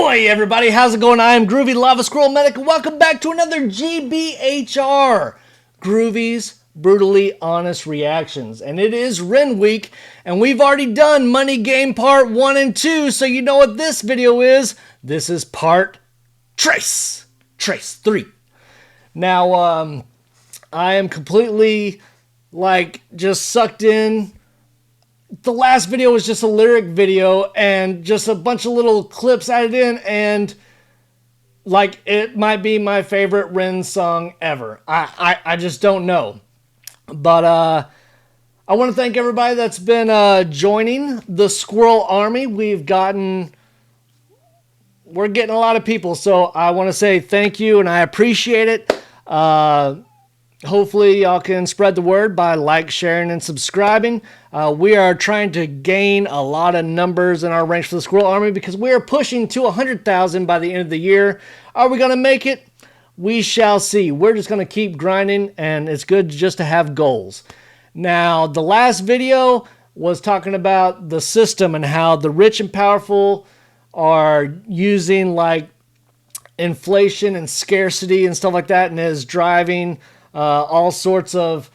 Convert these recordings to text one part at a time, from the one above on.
Ahoy, everybody! How's it going? I am Groovy, Lava Squirrel Medic, and welcome back to another GBHR, Groovy's Brutally Honest Reactions. And it is Ren Week, and we've already done Money Game Part 1 and 2, so you know what this video is. This is Part Trace 3. Now, I am completely, just sucked in. The last video was just a lyric video and just a bunch of little clips added in, and it might be my favorite Ren song ever. I just don't know. But I want to thank everybody that's been joining the Squirrel Army. We're getting a lot of people, so I want to say thank you and I appreciate it. Hopefully y'all can spread the word by sharing, and subscribing. We are trying to gain a lot of numbers in our ranks for the Squirrel Army because we are pushing to 100,000 by the end of the year. Are we going to make it? We shall see. We're just going to keep grinding, and it's good just to have goals. Now, the last video was talking about the system and how the rich and powerful are using inflation and scarcity and stuff like that, and is driving all sorts of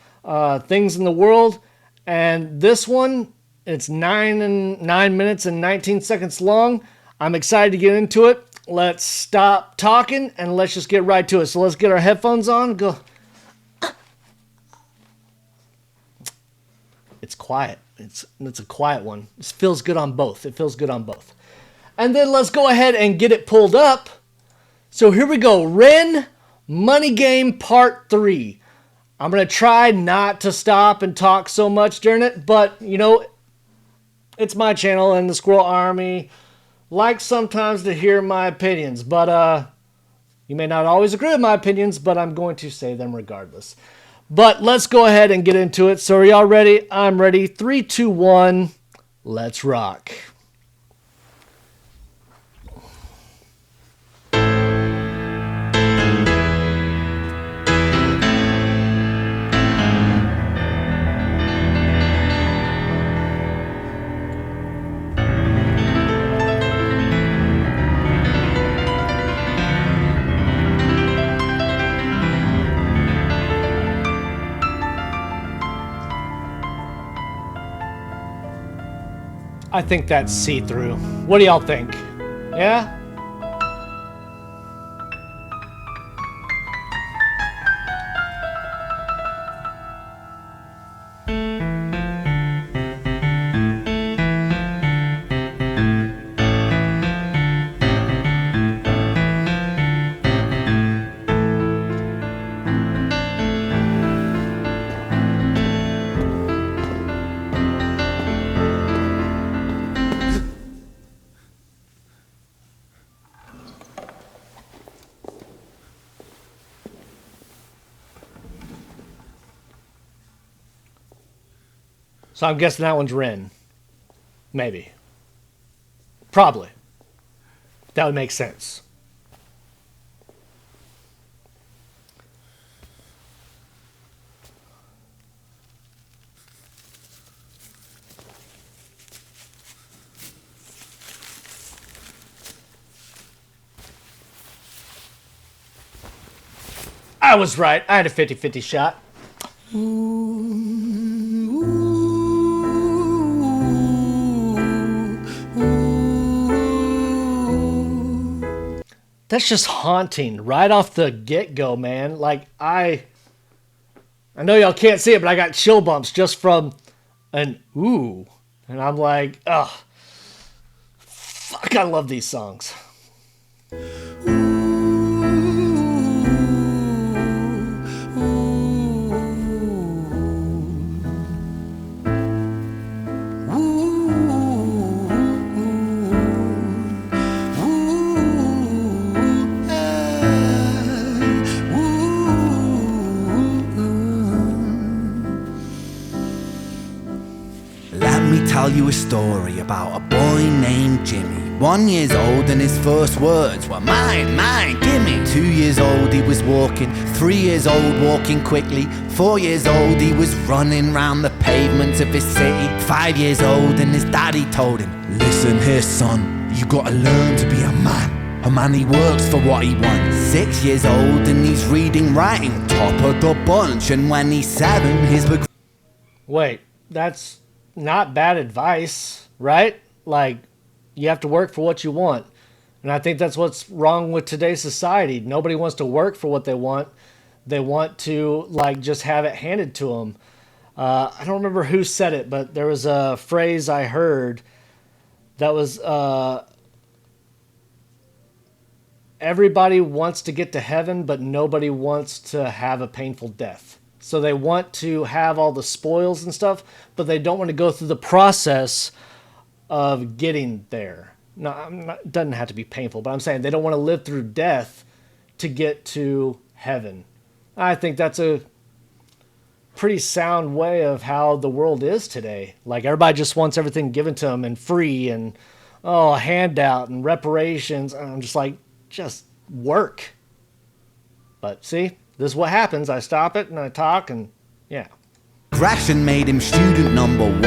things in the world. And this one, it's 9 minutes and 19 seconds long. I'm excited to get into it. Let's stop talking and let's just get right to it. So let's get our headphones on and go. It's quiet. It's a quiet one. It feels good on both. It feels good on both. And then let's go ahead and get it pulled up. So here we go. Ren Money Game Part 3. I'm going to try not to stop and talk so much during it, but, it's my channel, and the Squirrel Army likes sometimes to hear my opinions, but you may not always agree with my opinions, but I'm going to say them regardless. But let's go ahead and get into it. So are y'all ready? I'm ready. 3, 2, 1. Let's rock. I think that's see-through. What do y'all think? Yeah? So I'm guessing that one's Ren. Maybe. Probably. That would make sense. I was right. I had a 50-50 shot. That's just haunting right off the get-go, man. I know y'all can't see it, but I got chill bumps just from an ooh. And I'm like, oh, fuck, I love these songs. Tell you a story about a boy named Jimmy. 1 year old and his first words were mine, mine, gimme. 2 years old he was walking, 3 years old walking quickly. 4 years old he was running round the pavements of his city. 5 years old and his daddy told him, listen here son, you gotta learn to be a man. A man, he works for what he wants. 6 years old and he's reading, writing, top of the bunch. And when he's 7, his... Wait, that's not bad advice, right? Like, you have to work for what you want. And I think that's what's wrong with today's society. Nobody wants to work for what they want. They want to, like, just have it handed to them. I don't remember who said it, but there was a phrase I heard that was, everybody wants to get to heaven, but nobody wants to have a painful death. So they want to have all the spoils and stuff, but they don't want to go through the process of getting there. No, it doesn't have to be painful, but I'm saying they don't want to live through death to get to heaven. I think that's a pretty sound way of how the world is today. Like, everybody just wants everything given to them and free and, a handout and reparations. And I'm just like, just work. But see, this is what happens. I stop it and I talk and yeah. Aggression made him student number 1.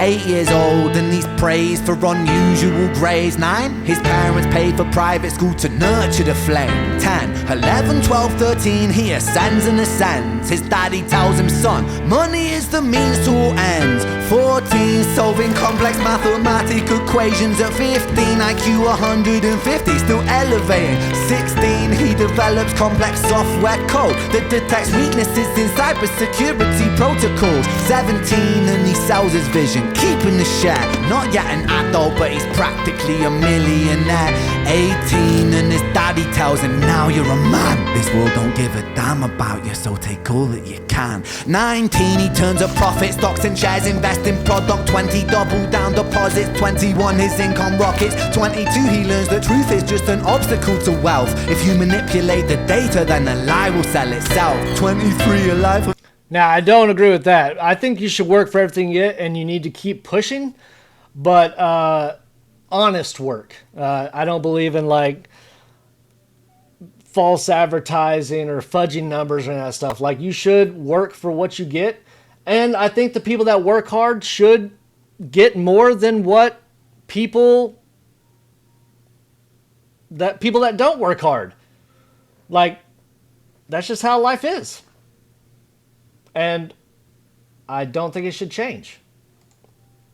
8 years old and he's praised for unusual grades. 9, his parents paid for private school to nurture the flame. 10, 11, 12, 13, he ascends and ascends. His daddy tells him, son, money is the means to all ends. 14, solving complex mathematical equations. At 15, IQ 150, still elevating. 16, he develops complex software code that detects weaknesses in cybersecurity protocols. 17 and he sells his vision, keeping the share. Not yet an adult, but he's practically a millionaire. 18 and his daddy tells him, now you're a man. This world don't give a damn about you, so take all that you can. 19, he turns a profit, stocks and shares, invest in product. 20, double down deposits. 21, his income rockets. 22, he learns the truth is just an obstacle to wealth. If you manipulate the data, then the lie will sell itself. 23, a life of... Now, I don't agree with that. I think you should work for everything you get and you need to keep pushing, but honest work. I don't believe in, like, false advertising or fudging numbers or any of that stuff. Like, you should work for what you get, and I think the people that work hard should get more than what people that don't work hard. Like, that's just how life is. And I don't think it should change.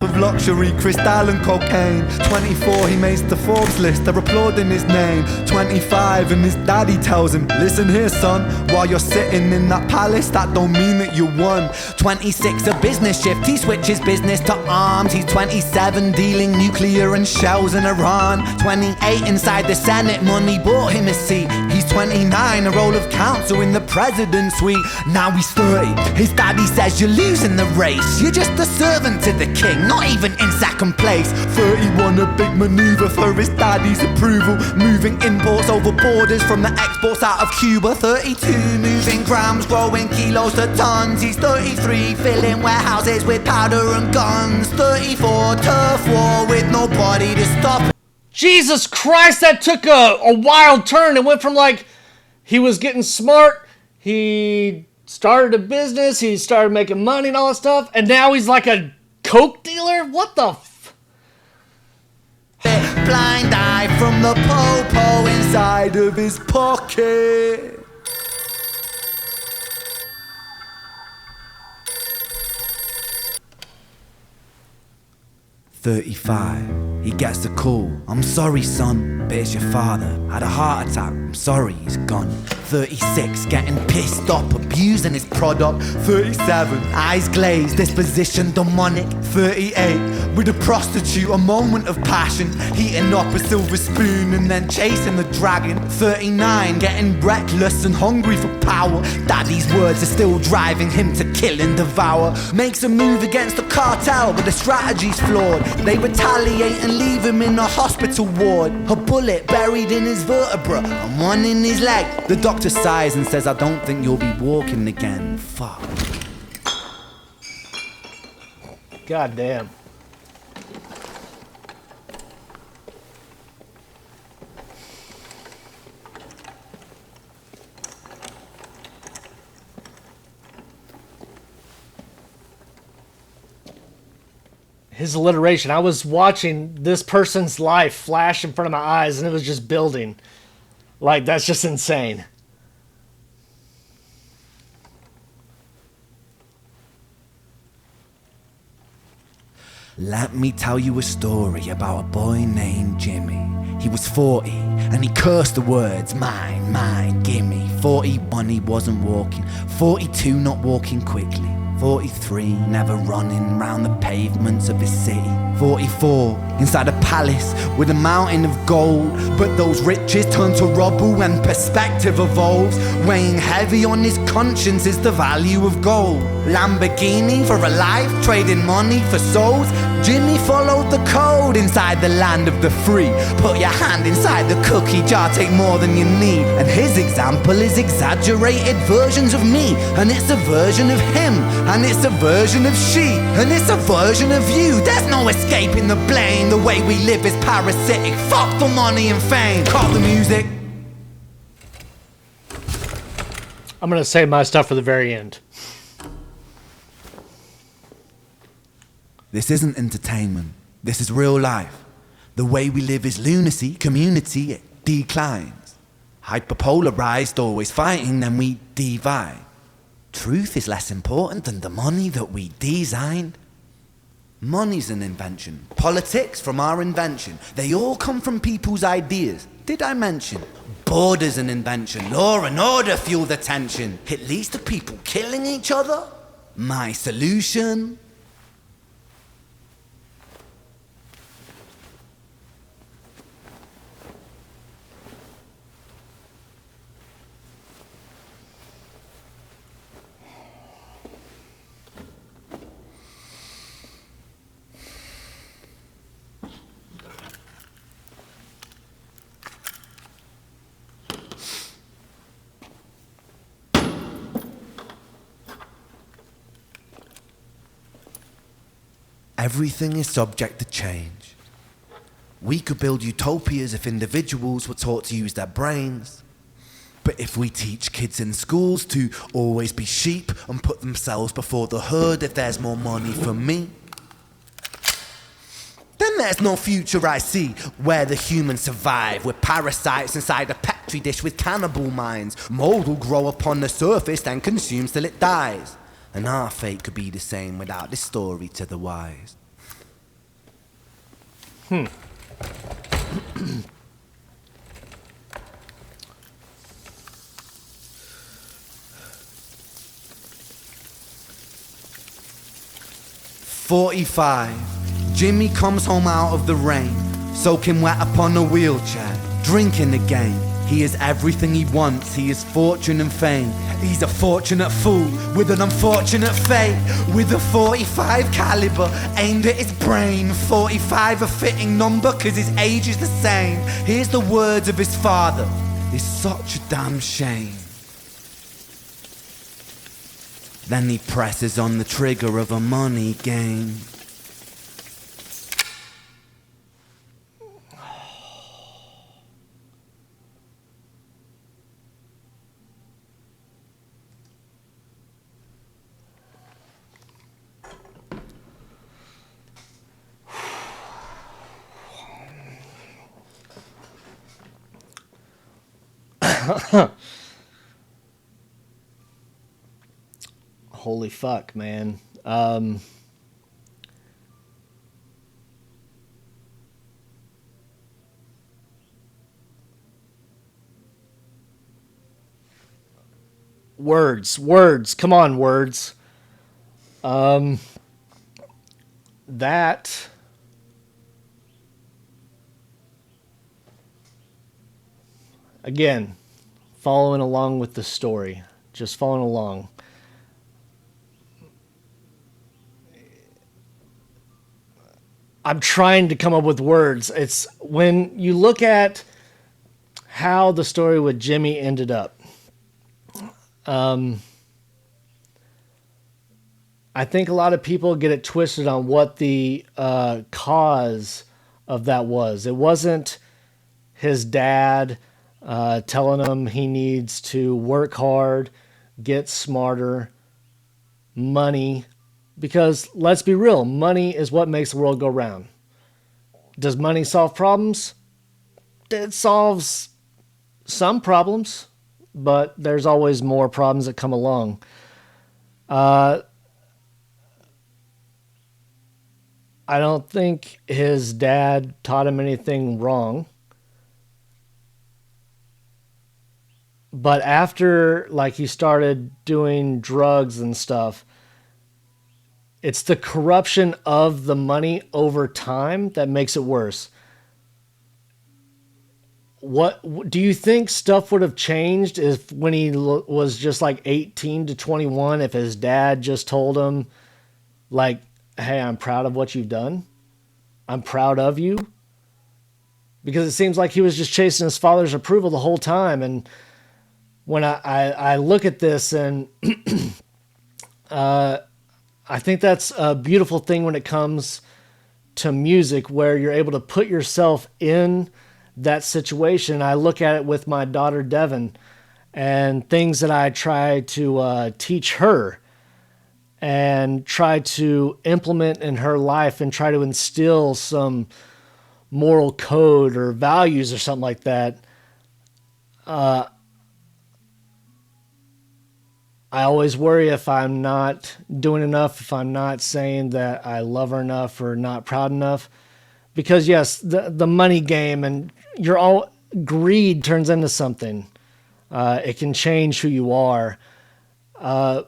Of luxury, crystal and cocaine. 24, he makes the Forbes list, they're applauding his name. 25 and his daddy tells him, listen here son, while you're sitting in that palace, that don't mean that you won. 26, a business shift, he switches business to arms. He's 27, dealing nuclear and shells in Iran. 28, inside the Senate, money bought him a seat. He's 29, a role of counsel in the president's suite. Now he's 30, his daddy says you're losing the race. You're just a servant to the king, not even in second place. 31, a big maneuver for his daddy's approval, moving imports over borders from the exports out of Cuba. 32, moving grams, growing kilos to tons. He's 33, filling warehouses with powder and guns. 34, turf war with nobody to stop him. Jesus Christ, that took a wild turn. It went from, like, he was getting smart, he started a business, he started making money and all that stuff, and now he's like a coke dealer? What the Blind eye from the po-po inside of his pocket. "35, he gets a call. I'm sorry, son, but it's your father. Had a heart attack. I'm sorry, he's gone. 36, getting pissed off, abusing his product. 37, eyes glazed, disposition demonic. 38, with a prostitute, a moment of passion, heating up a silver spoon and then chasing the dragon. 39, getting reckless and hungry for power. Daddy's words are still driving him to kill and devour. Makes a move against the cartel, but the strategy's flawed. They retaliate and leave him in a hospital ward. A bullet buried in his vertebra and one in his leg. The doctor sighs and says, I don't think you'll be walking again. Fuck. God damn. his alliteration. I was watching this person's life flash in front of my eyes, and it was just building. Like, that's just insane. Let me tell you a story about a boy named Jimmy. He was 40 and he cursed the words, mine, mine, gimme. 41 he wasn't walking, 42 not walking quickly, 43 never running round the pavements of his city, 44 inside a palace with a mountain of gold. But those riches turn to rubble and perspective evolves. Weighing heavy on his conscience is the value of gold. Lamborghini for a life, trading money for souls. Jimmy followed the code inside the land of the free. Put your hand inside the cookie jar, take more than you need. And his example is exaggerated versions of me. And it's a version of him, and it's a version of she, and it's a version of you. There's no escaping the blame. The way we live is parasitic. Fuck the money and fame. Call the music. I'm going to save my stuff for the very end. This isn't entertainment. This is real life. The way we live is lunacy. Community, it declines. Hyperpolarized, always fighting, then we divide. Truth is less important than the money that we designed. Money's an invention. Politics from our invention. They all come from people's ideas. Did I mention? Border's an invention. Law and order fuel the tension. It leads to people killing each other. My solution? Everything is subject to change. We could build utopias if individuals were taught to use their brains. But if we teach kids in schools to always be sheep and put themselves before the herd if there's more money for me, then there's no future I see where the humans survive. We're parasites inside a petri dish with cannibal minds. Mold will grow upon the surface then consumes till it dies. And our fate could be the same without this story to the wise. 45. Jimmy comes home out of the rain, soaking wet upon a wheelchair, drinking again. He is everything he wants, he is fortune and fame. He's a fortunate fool with an unfortunate fate. With a 45 caliber aimed at his brain. 45 a fitting number cause his age is the same. Here's the words of his father, it's such a damn shame. Then he presses on the trigger of a money game. Holy fuck, man. Words. Come on, words. That... Again, following along with the story. Just following along. I'm trying to come up with words. It's when you look at how the story with Jimmy ended up. I think a lot of people get it twisted on what the cause of that was. It wasn't his dad telling him he needs to work hard, get smarter, money, Because let's be real, money is what makes the world go round. Does money solve problems? It solves some problems, but there's always more problems that come along. I don't think his dad taught him anything wrong. But after, like, he started doing drugs and stuff, it's the corruption of the money over time that makes it worse. What do you think stuff would have changed if when he was just like 18 to 21, if his dad just told him, like, hey, I'm proud of what you've done. I'm proud of you. Because it seems like he was just chasing his father's approval the whole time. And when I look at this, and I think that's a beautiful thing when it comes to music, where you're able to put yourself in that situation. I look at it with my daughter Devin, and things that I try to teach her and try to implement in her life and try to instill some moral code or values or something like that. I always worry if I'm not doing enough, if I'm not saying that I love her enough or not proud enough. Because yes, the money game, and greed turns into something. It can change who you are. But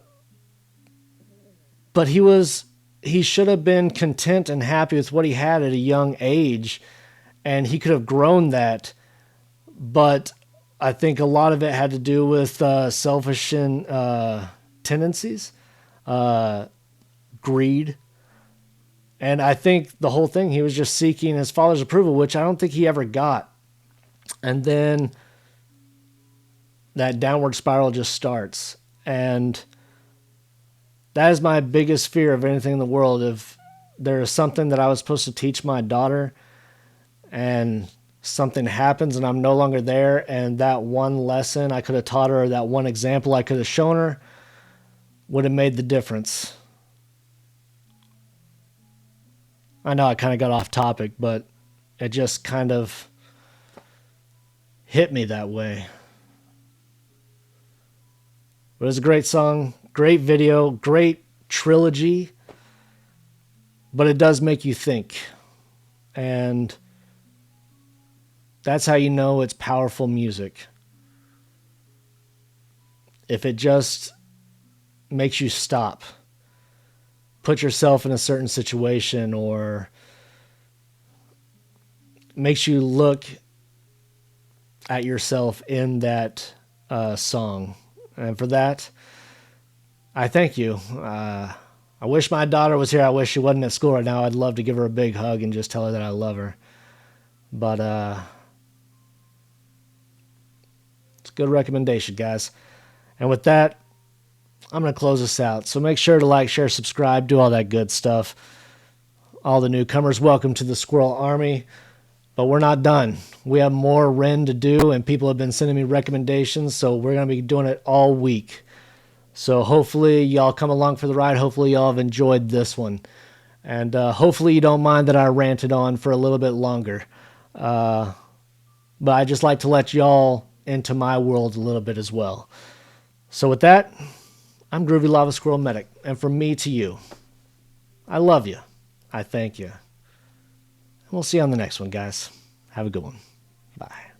he should have been content and happy with what he had at a young age, and he could have grown that. But I think a lot of it had to do with selfish tendencies, greed. And I think the whole thing, he was just seeking his father's approval, which I don't think he ever got. And then that downward spiral just starts. And that is my biggest fear of anything in the world. If there is something that I was supposed to teach my daughter and something happens and I'm no longer there, and that one lesson I could have taught her, or that one example I could have shown her, would have made the difference. I know I kind of got off topic, but it just kind of hit me that way. But it was a great song, great video, great trilogy, but it does make you think. And that's how you know it's powerful music. If it just makes you stop, put yourself in a certain situation, or makes you look at yourself in that song. And for that, I thank you. I wish my daughter was here. I wish she wasn't at school right now. I'd love to give her a big hug and just tell her that I love her. But it's a good recommendation, guys. And with that, I'm going to close this out. So make sure to like, share, subscribe, do all that good stuff. All the newcomers, welcome to the Squirrel Army. But we're not done. We have more Ren to do, and people have been sending me recommendations, so we're going to be doing it all week. So hopefully y'all come along for the ride. Hopefully y'all have enjoyed this one. And hopefully you don't mind that I ranted on for a little bit longer. But I just like to let y'all into my world a little bit as well. So with that, I'm Groovy Lava Squirrel Medic, and from me to you, I love you. I thank you. And we'll see you on the next one, guys. Have a good one. Bye.